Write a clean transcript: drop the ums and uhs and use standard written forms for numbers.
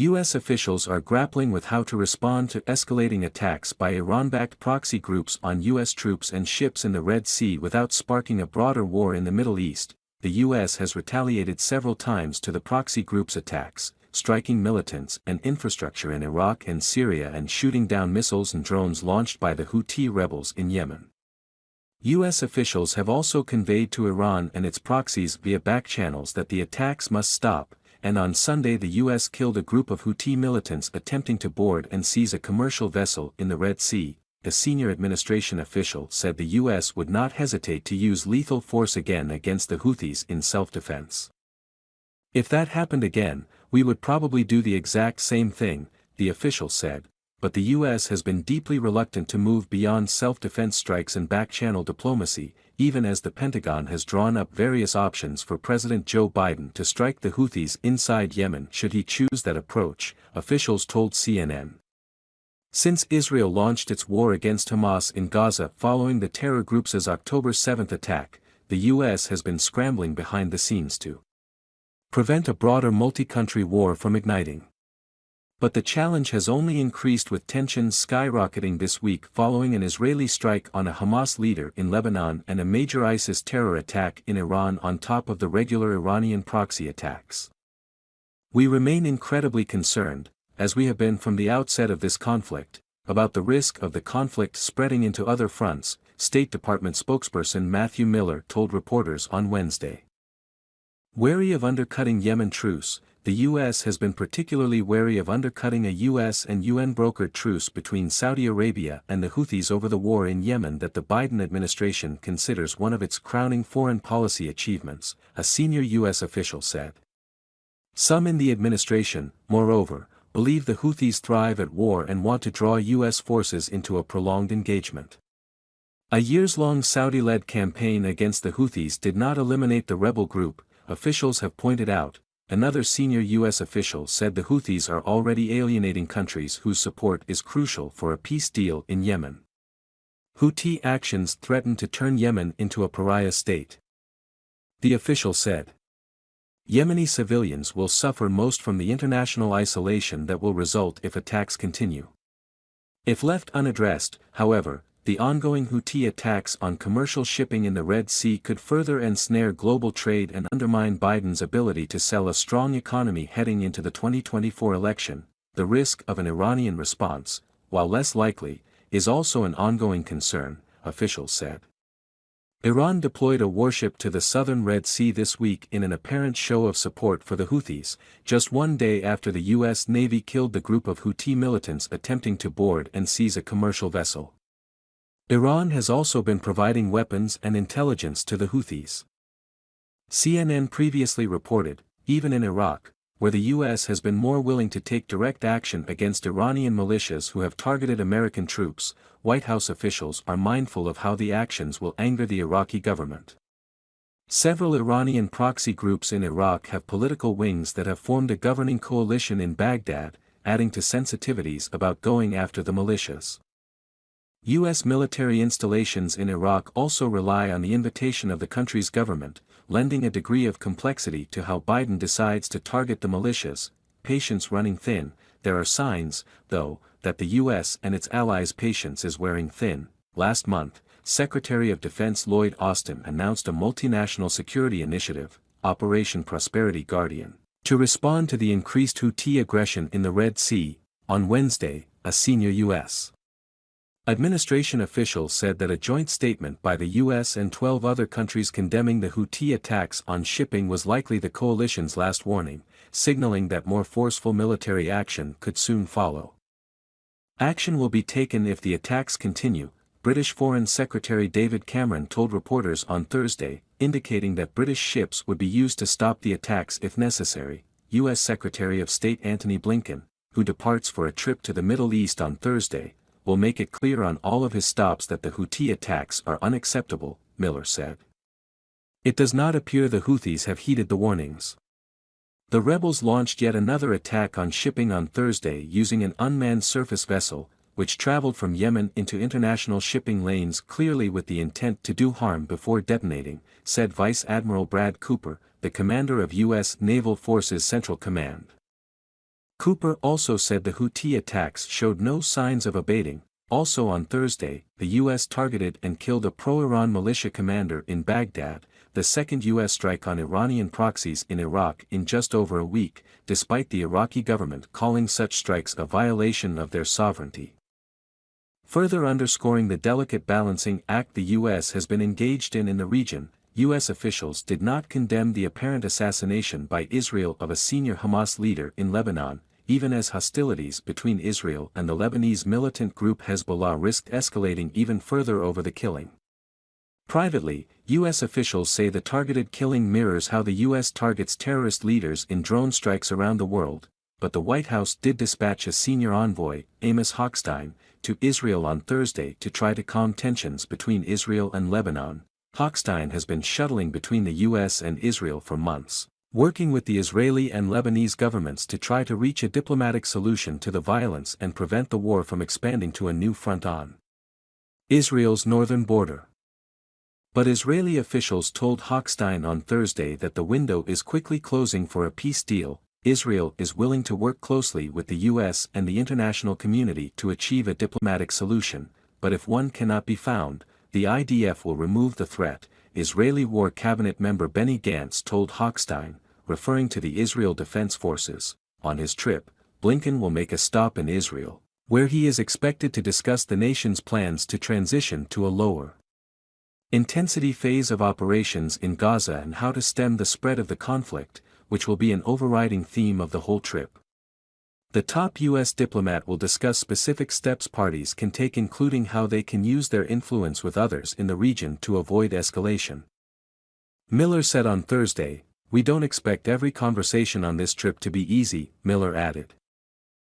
U.S. officials are grappling with how to respond to escalating attacks by Iran-backed proxy groups on U.S. troops and ships in the Red Sea without sparking a broader war in the Middle East. The U.S. has retaliated several times to the proxy group's attacks, striking militants and infrastructure in Iraq and Syria and shooting down missiles and drones launched by the Houthi rebels in Yemen. U.S. officials have also conveyed to Iran and its proxies via backchannels that the attacks must stop, and on Sunday the U.S. killed a group of Houthi militants attempting to board and seize a commercial vessel in the Red Sea. A senior administration official said the U.S. would not hesitate to use lethal force again against the Houthis in self-defense. If that happened again, we would probably do the exact same thing, the official said, but the U.S. has been deeply reluctant to move beyond self-defense strikes and back-channel diplomacy, even as the Pentagon has drawn up various options for President Joe Biden to strike the Houthis inside Yemen should he choose that approach, officials told CNN. Since Israel launched its war against Hamas in Gaza following the terror group's October 7 attack, the U.S. has been scrambling behind the scenes to prevent a broader multi-country war from igniting. But the challenge has only increased with tensions skyrocketing this week following an Israeli strike on a Hamas leader in Lebanon and a major ISIS terror attack in Iran on top of the regular Iranian proxy attacks. We remain incredibly concerned, as we have been from the outset of this conflict, about the risk of the conflict spreading into other fronts, State Department spokesperson Matthew Miller told reporters on Wednesday. Wary of undercutting Yemen truce, the U.S. has been particularly wary of undercutting a U.S. and UN-brokered truce between Saudi Arabia and the Houthis over the war in Yemen that the Biden administration considers one of its crowning foreign policy achievements, a senior U.S. official said. Some in the administration, moreover, believe the Houthis thrive at war and want to draw U.S. forces into a prolonged engagement. A years-long Saudi-led campaign against the Houthis did not eliminate the rebel group, officials have pointed out. Another senior U.S. official said the Houthis are already alienating countries whose support is crucial for a peace deal in Yemen. Houthi actions threaten to turn Yemen into a pariah state. The official said. Yemeni civilians will suffer most from the international isolation that will result if attacks continue. If left unaddressed, however, the ongoing Houthi attacks on commercial shipping in the Red Sea could further ensnare global trade and undermine Biden's ability to sell a strong economy heading into the 2024 election. The risk of an Iranian response, while less likely, is also an ongoing concern, officials said. Iran deployed a warship to the southern Red Sea this week in an apparent show of support for the Houthis, just one day after the U.S. Navy killed the group of Houthi militants attempting to board and seize a commercial vessel. Iran has also been providing weapons and intelligence to the Houthis. CNN previously reported, even in Iraq, where the U.S. has been more willing to take direct action against Iranian militias who have targeted American troops, White House officials are mindful of how the actions will anger the Iraqi government. Several Iranian proxy groups in Iraq have political wings that have formed a governing coalition in Baghdad, adding to sensitivities about going after the militias. U.S. military installations in Iraq also rely on the invitation of the country's government, lending a degree of complexity to how Biden decides to target the militias. Patience running thin. There are signs, though, that the U.S. and its allies' patience is wearing thin. Last month, Secretary of Defense Lloyd Austin announced a multinational security initiative, Operation Prosperity Guardian, to respond to the increased Houthi aggression in the Red Sea. On Wednesday, a senior U.S. administration official said that a joint statement by the U.S. and 12 other countries condemning the Houthi attacks on shipping was likely the coalition's last warning, signaling that more forceful military action could soon follow. Action will be taken if the attacks continue, British Foreign Secretary David Cameron told reporters on Thursday, indicating that British ships would be used to stop the attacks if necessary. U.S. Secretary of State Antony Blinken, who departs for a trip to the Middle East on Thursday, will make it clear on all of his stops that the Houthi attacks are unacceptable, Miller said. It does not appear the Houthis have heeded the warnings. The rebels launched yet another attack on shipping on Thursday using an unmanned surface vessel, which traveled from Yemen into international shipping lanes clearly with the intent to do harm before detonating, said Vice Admiral Brad Cooper, the commander of U.S. Naval Forces Central Command. Cooper also said the Houthi attacks showed no signs of abating. Also on Thursday, the U.S. targeted and killed a pro-Iran militia commander in Baghdad, the second U.S. strike on Iranian proxies in Iraq in just over a week, despite the Iraqi government calling such strikes a violation of their sovereignty. Further underscoring the delicate balancing act the U.S. has been engaged in the region, U.S. officials did not condemn the apparent assassination by Israel of a senior Hamas leader in Lebanon, even as hostilities between Israel and the Lebanese militant group Hezbollah risked escalating even further over the killing. Privately, U.S. officials say the targeted killing mirrors how the U.S. targets terrorist leaders in drone strikes around the world, but the White House did dispatch a senior envoy, Amos Hochstein, to Israel on Thursday to try to calm tensions between Israel and Lebanon. Hochstein has been shuttling between the U.S. and Israel for months, working with the Israeli and Lebanese governments to try to reach a diplomatic solution to the violence and prevent the war from expanding to a new front on Israel's northern border. But Israeli officials told Hochstein on Thursday that the window is quickly closing for a peace deal. Israel is willing to work closely with the U.S. and the international community to achieve a diplomatic solution, but if one cannot be found, the IDF will remove the threat, Israeli War Cabinet member Benny Gantz told Hochstein, referring to the Israel Defense Forces. On his trip, Blinken will make a stop in Israel, where he is expected to discuss the nation's plans to transition to a lower intensity phase of operations in Gaza and how to stem the spread of the conflict, which will be an overriding theme of the whole trip. The top U.S. diplomat will discuss specific steps parties can take, including how they can use their influence with others in the region to avoid escalation. Miller said on Thursday, "We don't expect every conversation on this trip to be easy," Miller added.